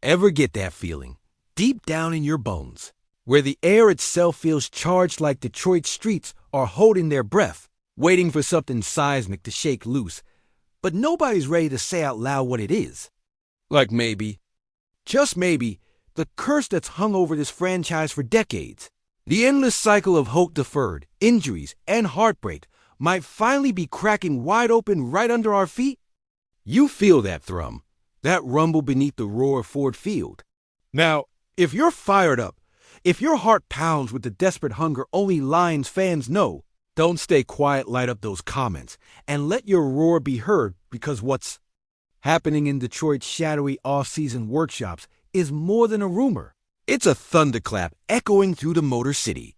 Ever get that feeling, deep down in your bones, where the air itself feels charged like Detroit streets are holding their breath, waiting for something seismic to shake loose, but nobody's ready to say out loud what it is? Like maybe, just maybe, the curse that's hung over this franchise for decades, the endless cycle of hope deferred, injuries, and heartbreak might finally be cracking wide open right under our feet? You feel that thrum, that rumble beneath the roar of Ford Field. Now, if you're fired up, if your heart pounds with the desperate hunger only Lions fans know, don't stay quiet, light up those comments, and let your roar be heard, because what's happening in Detroit's shadowy off-season workshops is more than a rumor. It's a thunderclap echoing through the Motor City.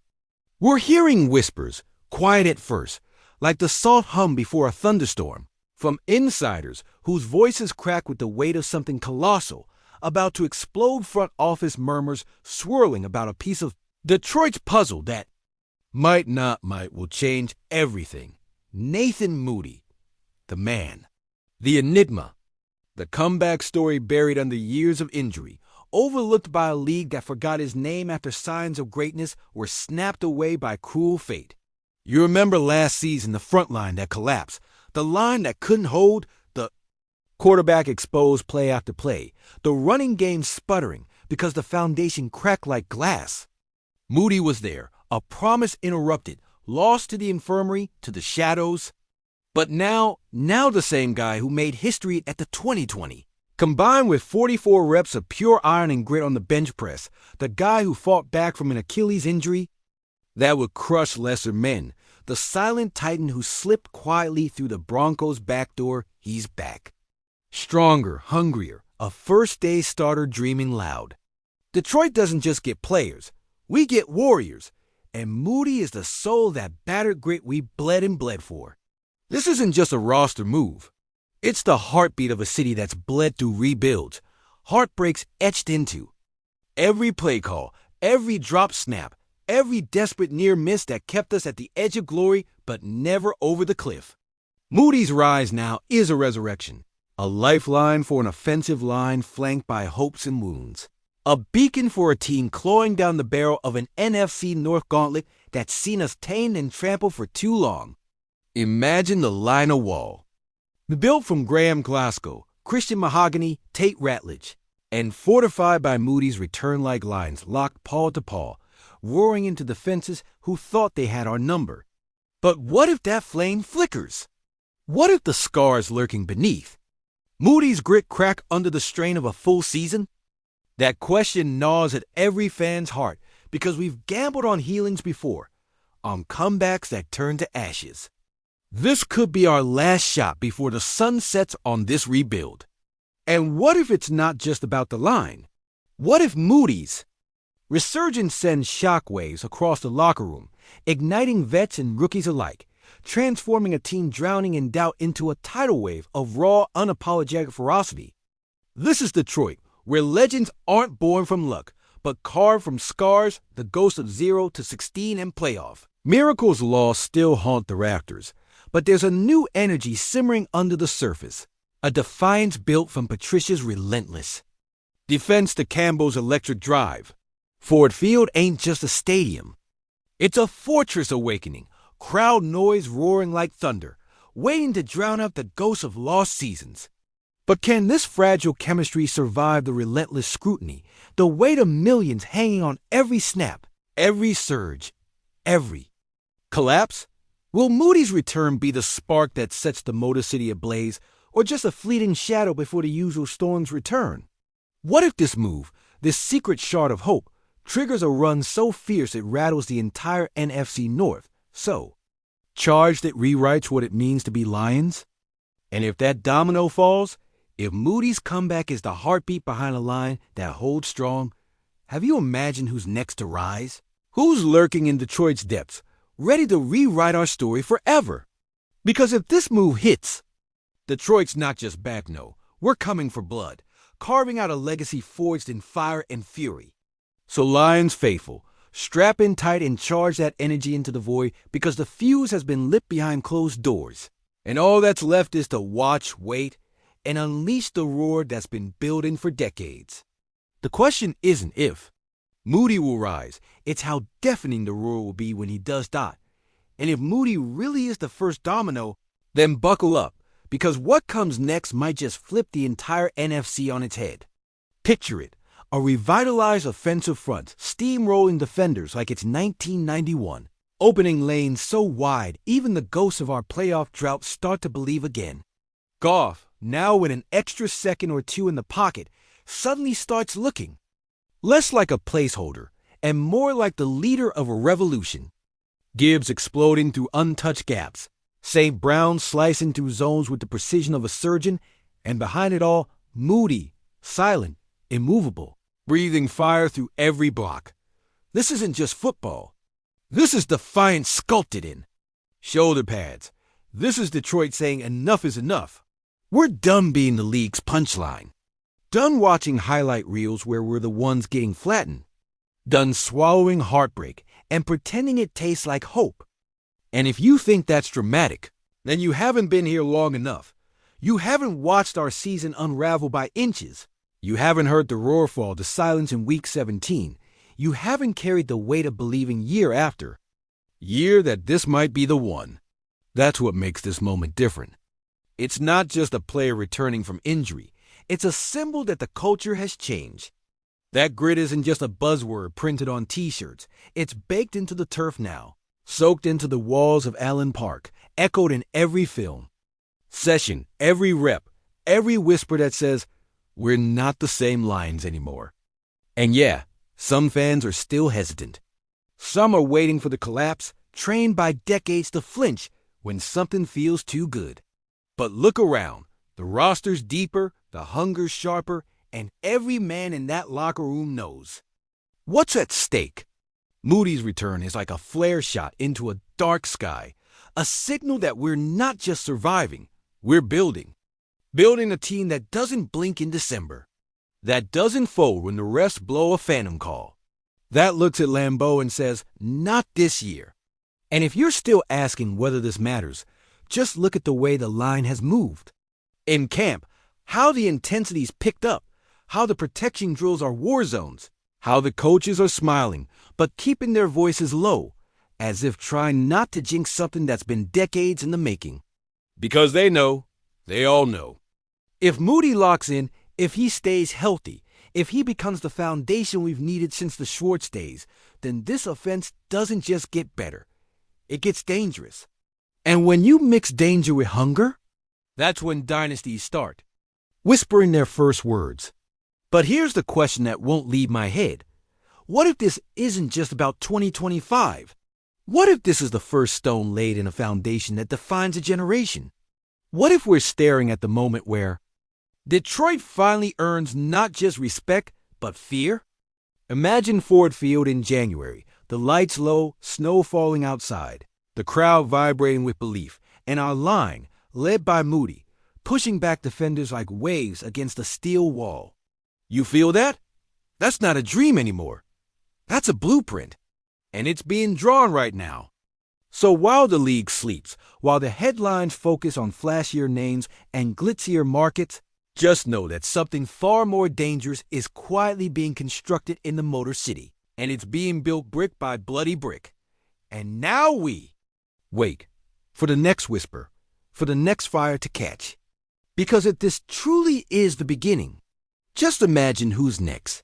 We're hearing whispers, quiet at first, like the soft hum before a thunderstorm, from insiders whose voices crack with the weight of something colossal, about to explode front office murmurs swirling about a piece of Detroit's puzzle that might will change everything. Nathan Moody, the man, the enigma, the comeback story buried under years of injury, overlooked by a league that forgot his name after signs of greatness were snapped away by cruel fate. You remember last season, the front line that collapsed, the line that couldn't hold, the quarterback exposed play after play, the running game sputtering because the foundation cracked like glass. Moody was there, a promise interrupted, lost to the infirmary, to the shadows. But now the same guy who made history at the 2020. Combined with 44 reps of pure iron and grit on the bench press, the guy who fought back from an Achilles injury that would crush lesser men, the silent titan who slipped quietly through the Broncos' back door, he's back. Stronger, hungrier, a first-day starter dreaming loud. Detroit doesn't just get players, we get warriors, and Moody is the soul, that battered grit we bled for. This isn't just a roster move. It's the heartbeat of a city that's bled through rebuilds, heartbreaks etched into. Every play call, every drop snap, every desperate near miss that kept us at the edge of glory but never over the cliff. Moody's rise now is a resurrection, a lifeline for an offensive line flanked by hopes and wounds, a beacon for a team clawing down the barrel of an NFC North gauntlet that's seen us tamed and trampled for too long. Imagine the line of wall. Built from Graham Glasgow, Christian Mahogany, Tate Ratledge, and fortified by Moody's return-like lines locked paw to paw, roaring into defenses who thought they had our number. But what if that flame flickers? What if the scars lurking beneath Moody's grit crack under the strain of a full season? That question gnaws at every fan's heart because we've gambled on healings before, on comebacks that turn to ashes. This could be our last shot before the sun sets on this rebuild. And what if it's not just about the line? What if Moody's resurgence sends shockwaves across the locker room, igniting vets and rookies alike, transforming a team drowning in doubt into a tidal wave of raw, unapologetic ferocity? This is Detroit, where legends aren't born from luck, but carved from scars, the ghosts of 0 to 16 and playoff. Miracles lost still haunt the rafters, but there's a new energy simmering under the surface, a defiance built from Patricia's relentless defense to Campbell's electric drive. Ford Field ain't just a stadium. It's a fortress awakening, crowd noise roaring like thunder, waiting to drown out the ghosts of lost seasons. But can this fragile chemistry survive the relentless scrutiny, the weight of millions hanging on every snap, every surge, every collapse? Will Moody's return be the spark that sets the Motor City ablaze, or just a fleeting shadow before the usual storms return? What if this move, this secret shard of hope, triggers a run so fierce it rattles the entire NFC North, so charged it rewrites what it means to be Lions? And if that domino falls, if Moody's comeback is the heartbeat behind a line that holds strong, have you imagined who's next to rise? Who's lurking in Detroit's depths, ready to rewrite our story forever? Because if this move hits, Detroit's not just back, no. We're coming for blood, carving out a legacy forged in fire and fury. So Lions faithful, strap in tight and charge that energy into the void, because the fuse has been lit behind closed doors. And all that's left is to watch, wait, and unleash the roar that's been building for decades. The question isn't if. Moody will rise. It's how deafening the roar will be when he does dot. And if Moody really is the first domino, then buckle up, because what comes next might just flip the entire NFC on its head. Picture it, a revitalized offensive front, steamrolling defenders like it's 1991, opening lanes so wide even the ghosts of our playoff drought start to believe again. Goff, now with an extra second or two in the pocket, suddenly starts looking less like a placeholder and more like the leader of a revolution. Gibbs exploding through untouched gaps, St. Brown slicing through zones with the precision of a surgeon, and behind it all, Moody, silent, immovable, breathing fire through every block. This isn't just football. This is defiance sculpted in. Shoulder pads. This is Detroit saying enough is enough. We're done being the league's punchline. Done watching highlight reels where we're the ones getting flattened. Done swallowing heartbreak and pretending it tastes like hope. And if you think that's dramatic, then you haven't been here long enough. You haven't watched our season unravel by inches. You haven't heard the roar fall to silence in Week 17. You haven't carried the weight of believing year after year that this might be the one. That's what makes this moment different. It's not just a player returning from injury. It's a symbol that the culture has changed. That grit isn't just a buzzword printed on T-shirts. It's baked into the turf now, soaked into the walls of Allen Park, echoed in every film, session, every rep, every whisper that says, we're not the same Lions anymore. And yeah, some fans are still hesitant. Some are waiting for the collapse, trained by decades to flinch when something feels too good. But look around. The roster's deeper, the hunger's sharper, and every man in that locker room knows what's at stake. Moody's return is like a flare shot into a dark sky, a signal that we're not just surviving, we're building. Building a team that doesn't blink in December, that doesn't fold when the refs blow a phantom call, that looks at Lambeau and says, not this year. And if you're still asking whether this matters, just look at the way the line has moved. In camp, how the intensity's picked up, how the protection drills are war zones, how the coaches are smiling, but keeping their voices low, as if trying not to jinx something that's been decades in the making. Because they know, they all know. If Moody locks in, if he stays healthy, if he becomes the foundation we've needed since the Schwartz days, then this offense doesn't just get better. It gets dangerous. And when you mix danger with hunger, that's when dynasties start, whispering their first words. But here's the question that won't leave my head. What if this isn't just about 2025? What if this is the first stone laid in a foundation that defines a generation? What if we're staring at the moment where Detroit finally earns not just respect, but fear? Imagine Ford Field in January, the lights low, snow falling outside, the crowd vibrating with belief, and our line, led by Moody, pushing back defenders like waves against a steel wall. You feel that? That's not a dream anymore. That's a blueprint. And it's being drawn right now. So while the league sleeps, while the headlines focus on flashier names and glitzier markets, just know that something far more dangerous is quietly being constructed in the Motor City, and it's being built brick by bloody brick. And now we wait for the next whisper, for the next fire to catch. Because if this truly is the beginning, just imagine who's next.